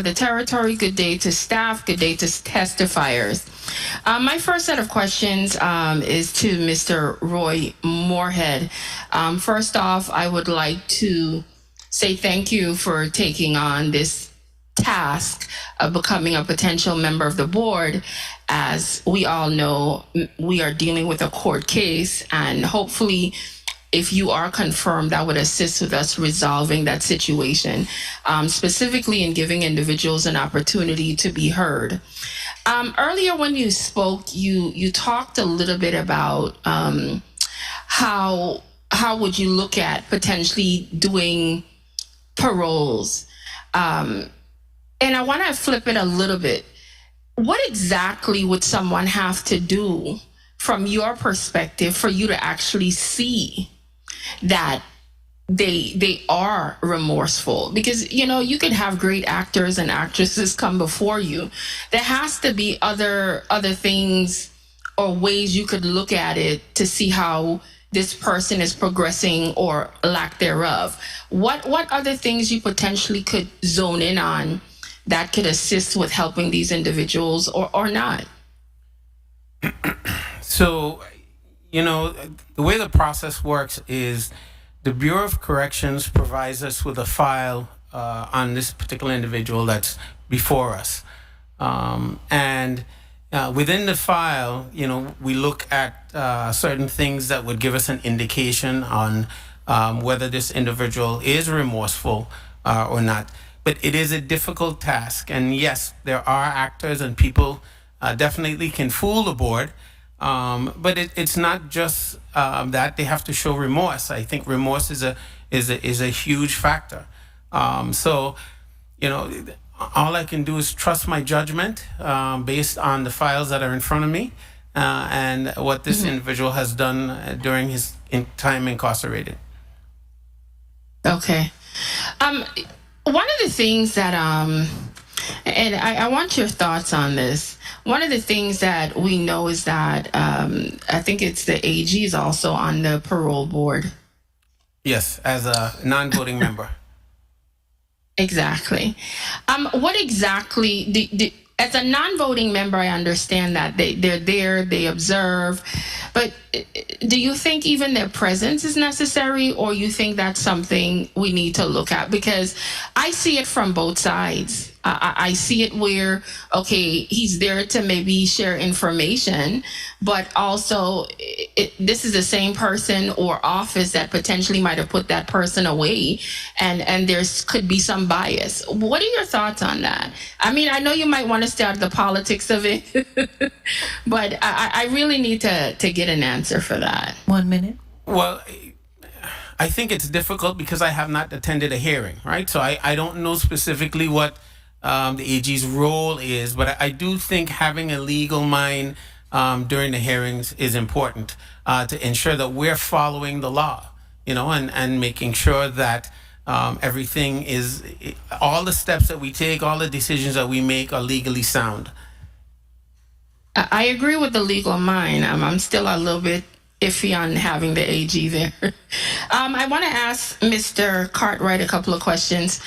the territory. Good day to staff. Good day to testifiers. My first set of questions is to Mr. Roy Moorhead. First off, I would like to say thank you for taking on this task of becoming a potential member of the board. As we all know, we are dealing with a court case, and hopefully, if you are confirmed, that would assist with us resolving that situation, specifically in giving individuals an opportunity to be heard. Earlier when you spoke, you talked a little bit about how would you look at potentially doing paroles. And I want to flip it a little bit. What exactly would someone have to do from your perspective for you to actually see that they are remorseful? Because you could have great actors and actresses come before you. There has to be other things or ways you could look at it to see how this person is progressing or lack thereof. What other things you potentially could zone in on that could assist with helping these individuals or not? So, the way the process works is the Bureau of Corrections provides us with a file on this particular individual that's before us. And within the file, we look at certain things that would give us an indication on whether this individual is remorseful or not. But it is a difficult task. And yes, there are actors and people definitely can fool the board. But it's not just that they have to show remorse. I think remorse is a huge factor. So, all I can do is trust my judgment based on the files that are in front of me and what this individual has done during his time incarcerated. Okay. One of the things that, and I want your thoughts on this. One of the things that we know is that I think it's the AG is also on the parole board. Yes, as a non-voting member. Exactly. What exactly, as a non-voting member, I understand that they're there, they observe, but do you think even their presence is necessary, or you think that's something we need to look at? Because I see it from both sides. I see it where, okay, he's there to maybe share information, but also this is the same person or office that potentially might have put that person away, and there's could be some bias. What are your thoughts on that? I mean, I know you might want to stay out of the politics of it, but I really need to get an answer for that. 1 minute. Well, I think it's difficult because I have not attended a hearing, right? So I don't know specifically what the AG's role is, but I do think having a legal mind during the hearings is important to ensure that we're following the law, and making sure that everything is, all the steps that we take, all the decisions that we make are legally sound. I agree with the legal mind. I'm still a little bit iffy on having the AG there. I want to ask Mr. Cartwright a couple of questions.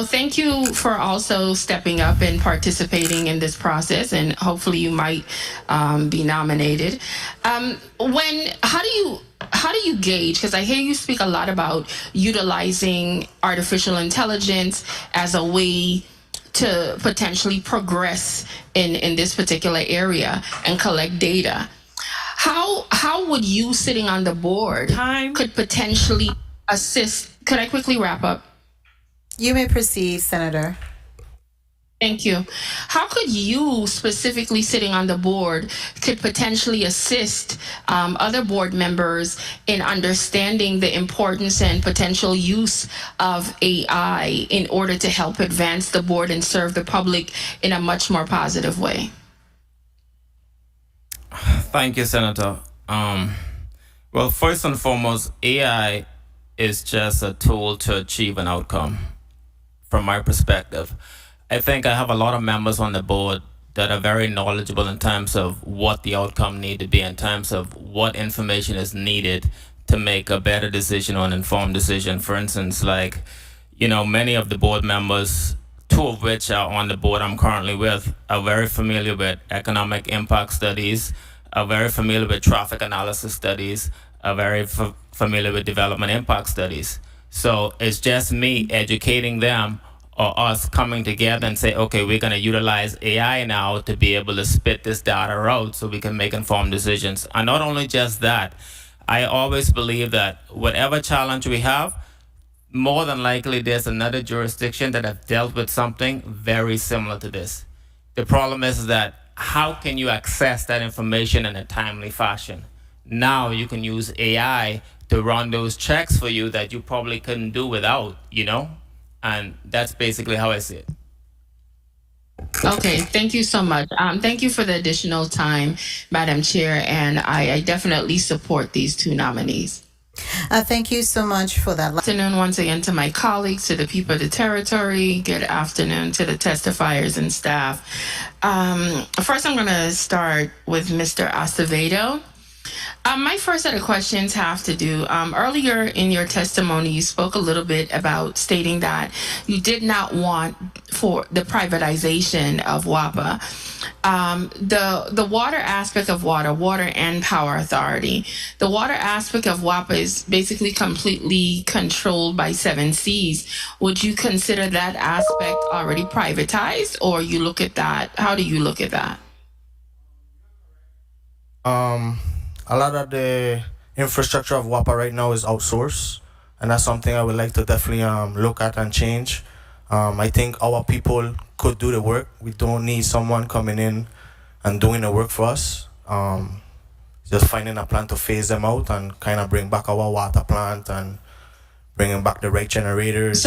Thank you for also stepping up and participating in this process, and hopefully you might be nominated. How do you gauge, because I hear you speak a lot about utilizing artificial intelligence as a way to potentially progress in this particular area and collect data. How would you, sitting on the board, could potentially assist? Could I quickly wrap up? You may proceed, Senator. Thank you. How could you, specifically sitting on the board, could potentially assist other board members in understanding the importance and potential use of AI in order to help advance the board and serve the public in a much more positive way? Thank you, Senator. Well, first and foremost, AI is just a tool to achieve an outcome, from my perspective. I think I have a lot of members on the board that are very knowledgeable in terms of what the outcome need to be, in terms of what information is needed to make a better decision or an informed decision. For instance, many of the board members two of which are on the board I'm currently with, are very familiar with economic impact studies, are very familiar with traffic analysis studies, are very familiar with development impact studies. So it's just me educating them or us coming together and say, okay, we're going to utilize AI now to be able to spit this data out so we can make informed decisions. And not only just that, I always believe that whatever challenge we have, more than likely there's another jurisdiction that have dealt with something very similar to this. The problem is that how can you access that information in a timely fashion? Now you can use AI to run those checks for you that you probably couldn't do without, you know? And that's basically how I see it. Okay, thank you so much. Thank you for the additional time, Madam Chair, and I definitely support these two nominees. Thank you so much for that. Good afternoon once again to my colleagues, to the people of the territory. Good afternoon to the testifiers and staff. First, I'm going to start with Mr. Acevedo. My first set of questions have to do, earlier in your testimony, you spoke a little bit about stating that you did not want for the privatization of WAPA. The water aspect of water and power authority. The water aspect of WAPA is basically completely controlled by 7 Seas. Would you consider that aspect already privatized, or you look at that? How do you look at that? A lot of the infrastructure of WAPA right now is outsourced, and that's something I would like to definitely look at and change. I think our people could do the work. We don't need someone coming in and doing the work for us. Just finding a plan to phase them out and kind of bring back our water plant and bringing back the right generators.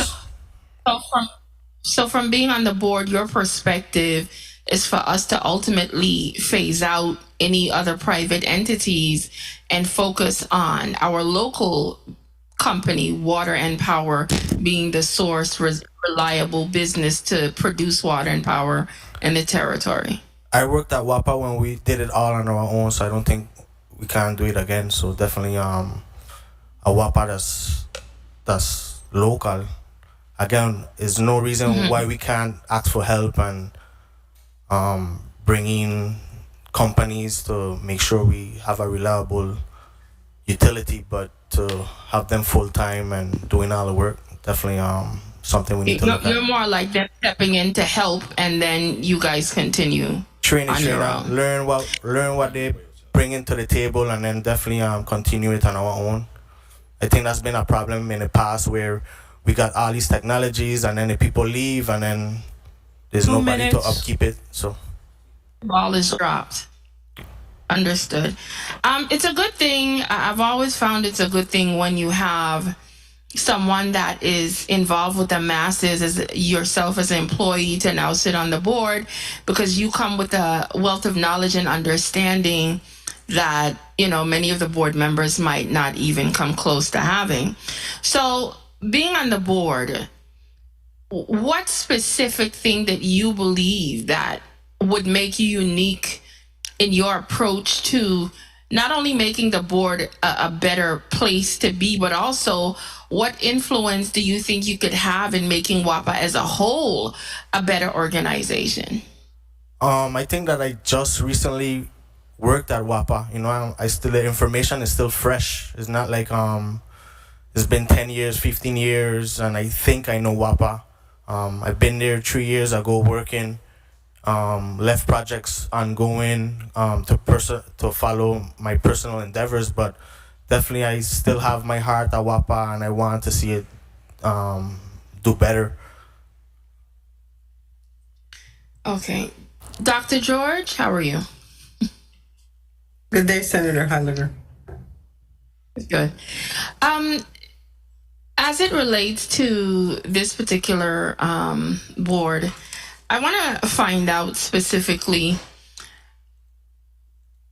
So from being on the board, your perspective is for us to ultimately phase out any other private entities and focus on our local company, Water and Power, being the source, reliable business to produce water and power in the territory. I worked at WAPA when we did it all on our own, so I don't think we can do it again. So definitely a WAPA that's local. Again, there's no reason why we can't ask for help and bring in companies to make sure we have a reliable utility, but to have them full time and doing all the work, definitely something we need to look at. You're more like them stepping in to help, and then you guys continue train on your own. learn what they bring into the table, and then definitely continue it on our own. I think that's been a problem in the past where we got all these technologies and then the people leave and then there's nobody to upkeep it. So ball is dropped. Understood. It's a good thing. I've always found it's a good thing when you have someone that is involved with the masses, as yourself as an employee, to now sit on the board, because you come with a wealth of knowledge and understanding that, you know, many of the board members might not even come close to having. So being on the board, what specific thing that you believe that would make you unique in your approach to not only making the board a better place to be, but also what influence do you think you could have in making WAPA as a whole a better organization? I think that I just recently worked at WAPA. You know, the information is still fresh. It's not like it's been 10 years, 15 years, and I think I know WAPA. I've been there 3 years ago working. Left projects ongoing to follow my personal endeavors, but definitely I still have my heart at WAPA and I want to see it do better. Okay. Dr. George, how are you? Good day, Senator Heidegger. Good. As it relates to this particular board, I want to find out specifically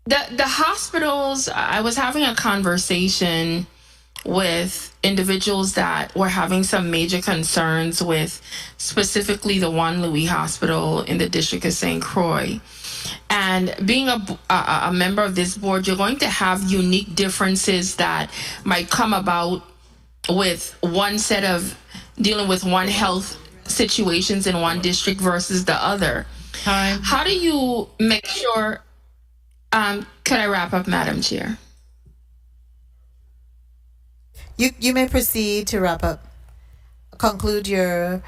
the hospitals. I was having a conversation with individuals that were having some major concerns with specifically the Juan Louis Hospital in the District of St. Croix. And being a member of this board, you're going to have unique differences that might come about with one set of dealing with one health situations in one district versus the other. Time. How do you make sure? Could I wrap up, Madam Chair? You may proceed to wrap up. Conclude your.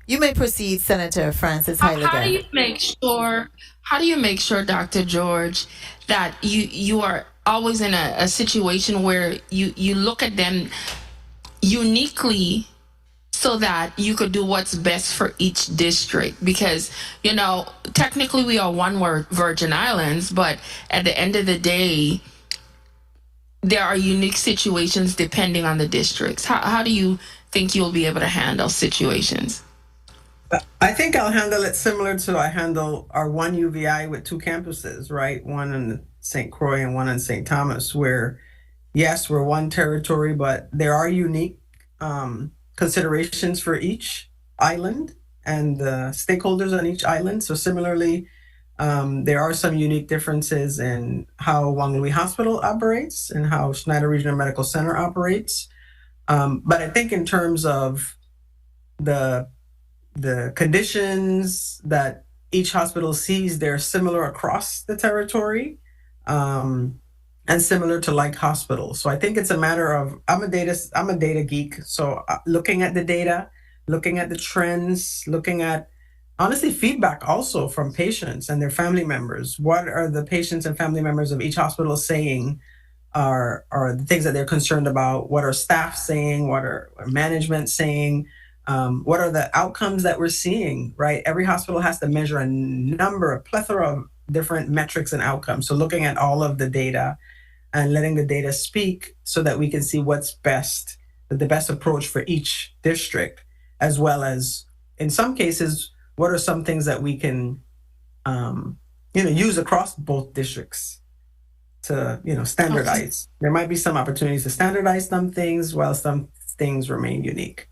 You may proceed, Senator Francis How do Heiliger. you make sure? How do you make sure, Dr. George, that you are always in a situation where you look at them uniquely so that you could do what's best for each district? Because, technically we are one Virgin Islands, but at the end of the day, there are unique situations depending on the districts. How do you think you'll be able to handle situations? I think I'll handle it similar to I handle our one UVI with two campuses, right? One in St. Croix and one in St. Thomas, where, yes, we're one territory, but there are unique considerations for each island and the stakeholders on each island. So similarly, there are some unique differences in how Wanganui Hospital operates and how Schneider Regional Medical Center operates. But I think in terms of the conditions that each hospital sees, they're similar across the territory, and similar to like hospitals. So I think it's a matter of I'm a data geek. So looking at the data, looking at the trends, looking at honestly feedback also from patients and their family members. What are the patients and family members of each hospital saying are the things that they're concerned about? What are staff saying? What are management saying? What are the outcomes that we're seeing, right? Every hospital has to measure a plethora of different metrics and outcomes. So looking at all of the data and letting the data speak so that we can see what's best, the best approach for each district, as well as, in some cases, what are some things that we can, use across both districts to, standardize. Okay. There might be some opportunities to standardize some things while some things remain unique.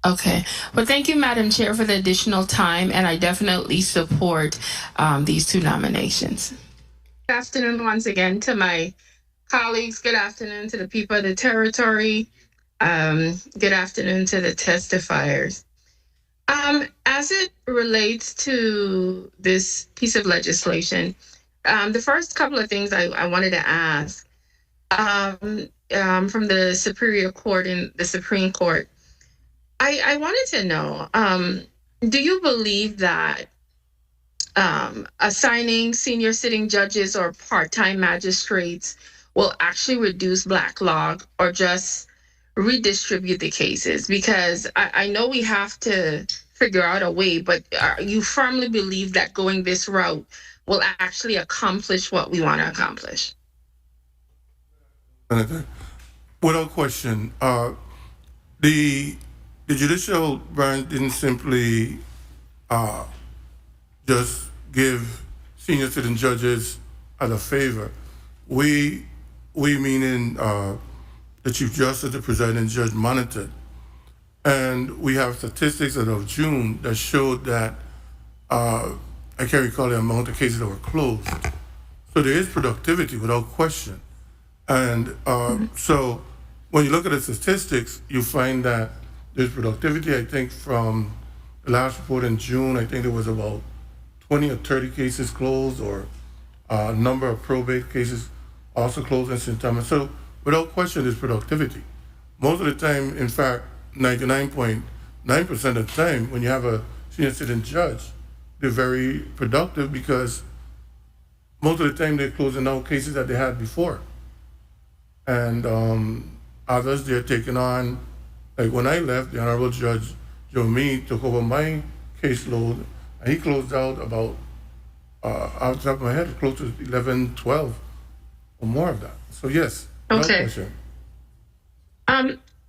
Okay. Well, thank you, Madam Chair, for the additional time, and I definitely support these two nominations. Good afternoon once again to my colleagues. Good afternoon to the people of the territory. Good afternoon to the testifiers. As it relates to this piece of legislation, the first couple of things I wanted to ask from the Superior Court and the Supreme Court, I wanted to know, do you believe that assigning senior sitting judges or part-time magistrates will actually reduce backlog or just redistribute the cases? Because I know we have to figure out a way, but you firmly believe that going this route will actually accomplish what we want to accomplish? Without question, the judicial branch didn't simply just give senior sitting judges as a favor. We meaning the Chief Justice, the presiding judge, monitored. And we have statistics as of June that showed that I can't recall the amount of cases that were closed. So there is productivity without question. And so when you look at the statistics, you find that there's productivity. I think from the last report in June, I think there was about 20 or 30 cases closed, or a number of probate cases also closed in St. Thomas. So without question, there's productivity. Most of the time, in fact, 99.9% of the time, when you have a senior sitting judge, they're very productive because most of the time they're closing out cases that they had before. And others, they're taking on, like when I left, the Honorable Judge Joe Meade took over my caseload, and he closed out about, off the top of my head, close to 11, 12 or more of that. So yes, no question.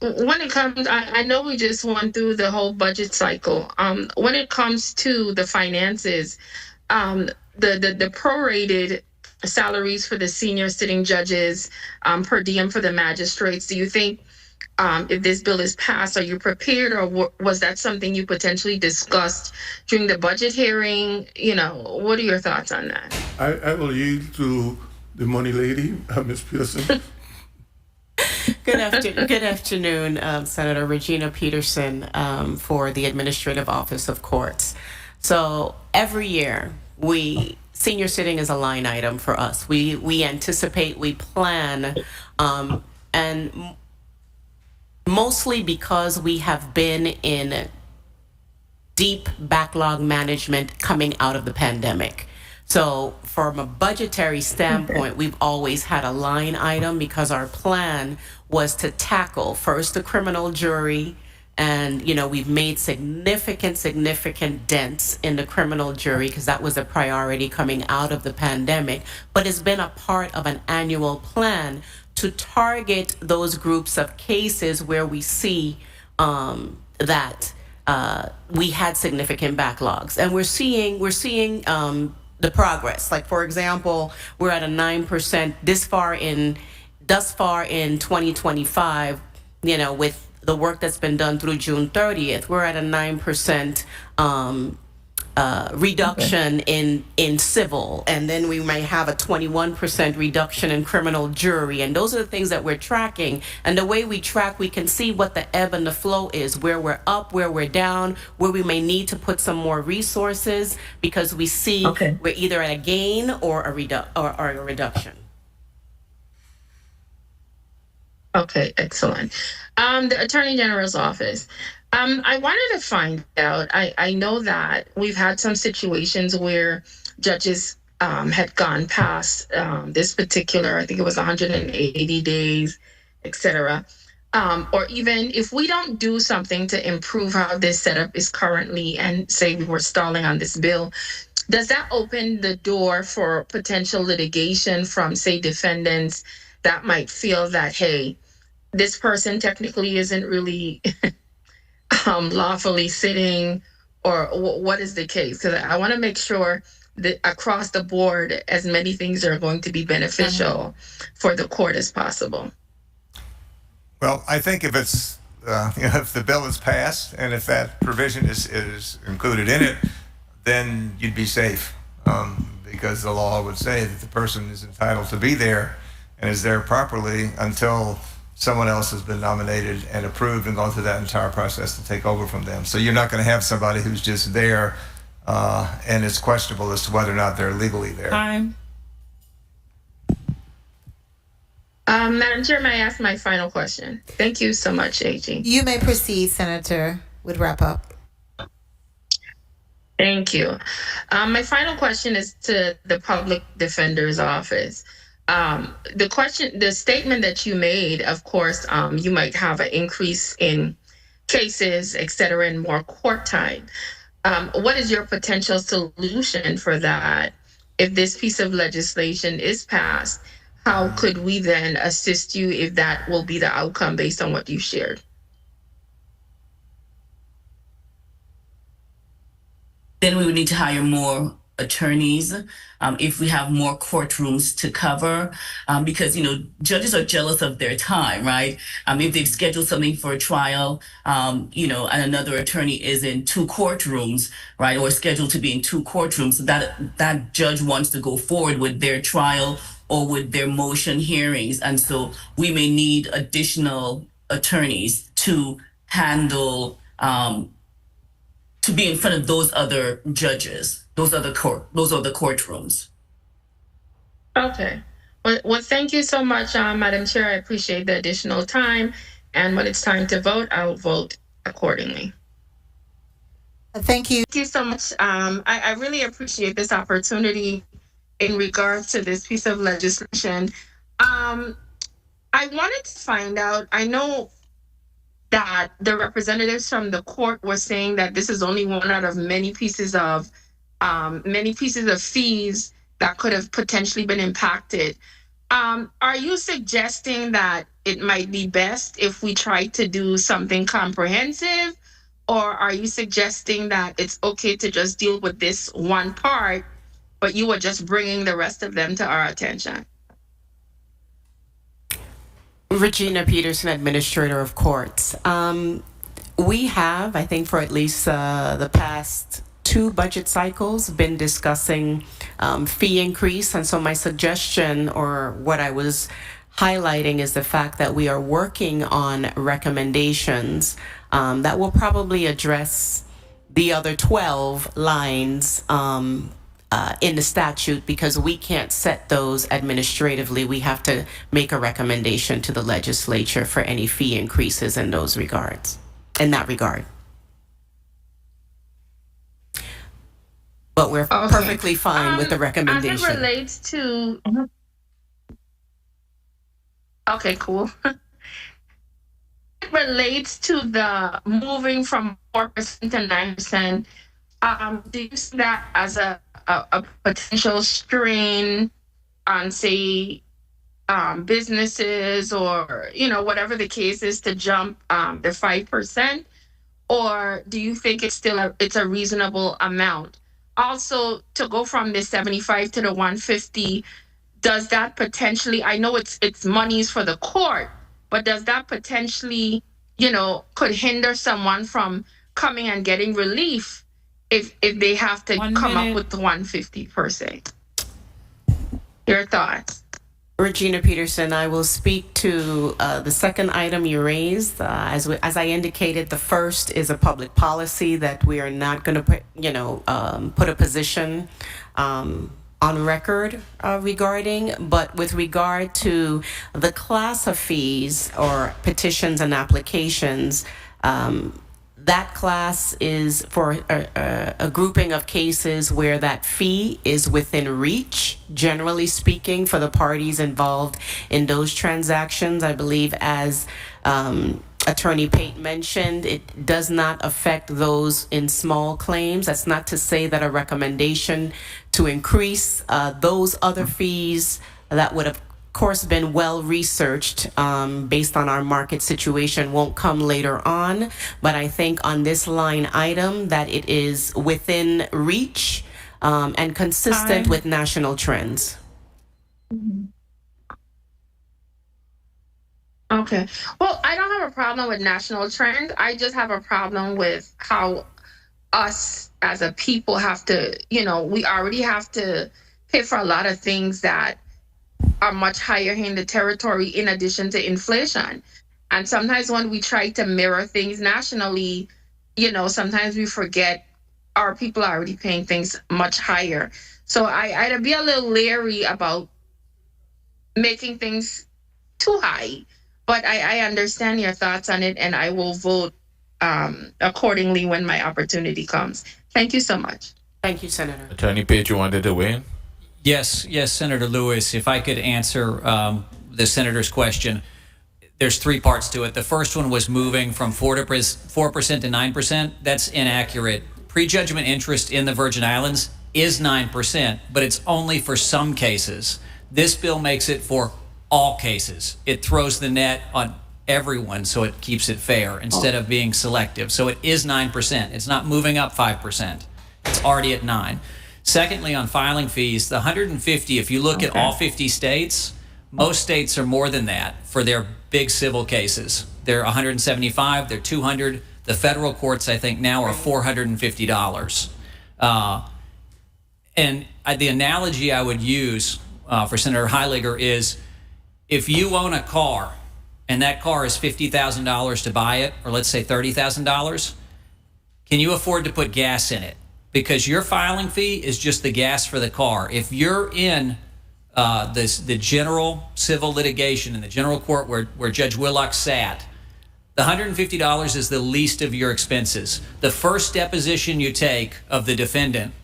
When it comes, I know we just went through the whole budget cycle. When it comes to the finances, the prorated salaries for the senior sitting judges, per diem for the magistrates, do you think if this bill is passed, are you prepared, or was that something you potentially discussed during the budget hearing? What are your thoughts on that? I will yield to the money lady, Ms. Pearson. Good afternoon, Senator Regina Peterson, for the Administrative Office of Courts. So every year, senior sitting is a line item for us. We anticipate, we plan, and mostly because we have been in deep backlog management coming out of the pandemic. So from a budgetary standpoint, we've always had a line item because our plan was to tackle first the criminal jury. And, we've made significant dents in the criminal jury because that was a priority coming out of the pandemic. But it's been a part of an annual plan to target those groups of cases where we see that we had significant backlogs, and we're seeing the progress. Like, for example, we're at a 9% thus far in 2025. With the work that's been done through June 30th, we're at a 9% reduction in civil, and then we may have a 21% reduction in criminal jury. And those are the things that we're tracking. And the way we track, we can see what the ebb and the flow is, where we're up, where we're down, where we may need to put some more resources, because we see we're either at a gain or a reduction. Okay, excellent. The Attorney General's office. I wanted to find out, I know that we've had some situations where judges had gone past this particular, I think it was 180 days, etc. Or even if we don't do something to improve how this setup is currently, and say we were stalling on this bill, does that open the door for potential litigation from, say, defendants that might feel that, hey, this person technically isn't really lawfully sitting, or what is the case? Because I want to make sure that across the board, as many things are going to be beneficial for the court as possible. Well, I think if it's if the bill is passed and if that provision is included in it, then you'd be safe, because the law would say that the person is entitled to be there and is there properly until someone else has been nominated and approved and gone through that entire process to take over from them. So you're not going to have somebody who's just there and it's questionable as to whether or not they're legally there. Madam Chair, may I ask my final question? Thank you so much, AG. You may proceed, Senator, with wrap up. Thank you. My final question is to the Public Defender's Office. The statement that you made, of course, you might have an increase in cases, et cetera, and more court time. What is your potential solution for that? If this piece of legislation is passed, how could we then assist you if that will be the outcome based on what you shared? Then we would need to hire more attorneys if we have more courtrooms to cover, because judges are jealous of their time, right? If they've scheduled something for a trial, and another attorney is in 2 courtrooms, right, or scheduled to be in 2 courtrooms, that judge wants to go forward with their trial or with their motion hearings, and so we may need additional attorneys to handle to be in front of those other judges, those other courtrooms. Okay. Well, thank you so much, Madam Chair. I appreciate the additional time. And when it's time to vote, I'll vote accordingly. Thank you. Thank you so much. I really appreciate this opportunity in regards to this piece of legislation. I wanted to find out, I know that the representatives from the court were saying that this is only one out of many pieces of fees that could have potentially been impacted. Are you suggesting that it might be best if we try to do something comprehensive, or are you suggesting that it's okay to just deal with this one part, but you are just bringing the rest of them to our attention? Regina Peterson, Administrator of Courts. We have, I think for at least the past 2 budget cycles, been discussing fee increase. And so my suggestion, or what I was highlighting is the fact that we are working on recommendations that will probably address the other 12 lines in the statute, because we can't set those administratively. We have to make a recommendation to the legislature for any fee increases in those regards, in that regard. But we're perfectly fine with the recommendation. As it relates to... Okay, cool. It relates to the moving from 4% to 9%. Do you see that as a potential strain on, say, businesses, or, you know, whatever the case is, to jump the 5%? Or do you think it's still it's a reasonable amount? Also, to go from the 75 to the 150, does that potentially, I know it's monies for the court, but does that potentially, you know, could hinder someone from coming and getting relief if they have to come up with the 150 per se? Your thoughts? Regina Peterson, I will speak to the second item you raised. As I indicated, the first is a public policy that we are not going to put, put a position on record regarding. But with regard to the class of fees or petitions and applications, that class is for a grouping of cases where that fee is within reach, generally speaking, for the parties involved in those transactions. I believe, as Attorney Pate mentioned, it does not affect those in small claims. That's not to say that a recommendation to increase those other fees that would have course been well researched based on our market situation won't come later on, but I think on this line item that it is within reach and consistent with national trends. Okay. Well, I don't have a problem with national trend. I just have a problem with how us as a people have to, we already have to pay for a lot of things that are much higher in the territory, in addition to inflation. And sometimes when we try to mirror things nationally, sometimes we forget our people are already paying things much higher. So I'd be a little leery about making things too high. But I understand your thoughts on it, and I will vote accordingly when my opportunity comes. Thank you so much. Thank you, Senator. Attorney Page, you wanted to weigh in? Yes, Senator Lewis, if I could answer the senator's question. There's three parts to it. The first one was moving from 4% to 9%. That's inaccurate. Prejudgment interest in the Virgin Islands is 9%, but it's only for some cases. This bill makes it for all cases. It throws the net on everyone, so it keeps it fair instead of being selective. So it is 9%. It's not moving up 5%. It's already at 9%. Secondly, on filing fees, the 150, if you look at all 50 states, most states are more than that for their big civil cases. They're 175, they're 200. The federal courts, I think, now are $450. And the analogy I would use for Senator Heiliger is, if you own a car and that car is $50,000 to buy it, or let's say $30,000, can you afford to put gas in it? Because your filing fee is just the gas for the car. If you're in the general civil litigation in the general court where Judge Willock sat, the $150 is the least of your expenses. The first deposition you take of the defendant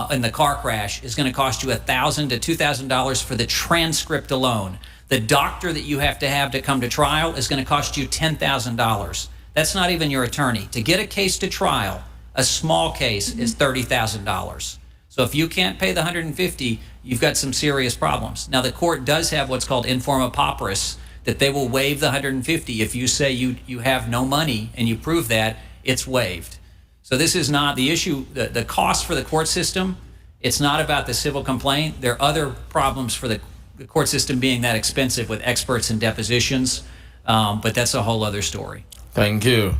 in the car crash is going to cost you $1,000 to $2,000 for the transcript alone. The doctor that you have to come to trial is going to cost you $10,000. That's not even your attorney. To get a case to trial, a small case is $30,000. So if you can't pay the $150, you've got some serious problems. Now, the court does have what's called informa pauperis, that they will waive the $150. If you say you have no money and you prove that, it's waived. So this is not the issue. The cost for the court system, it's not about the civil complaint. There are other problems for the court system being that expensive with experts and depositions, but that's a whole other story. Thank you.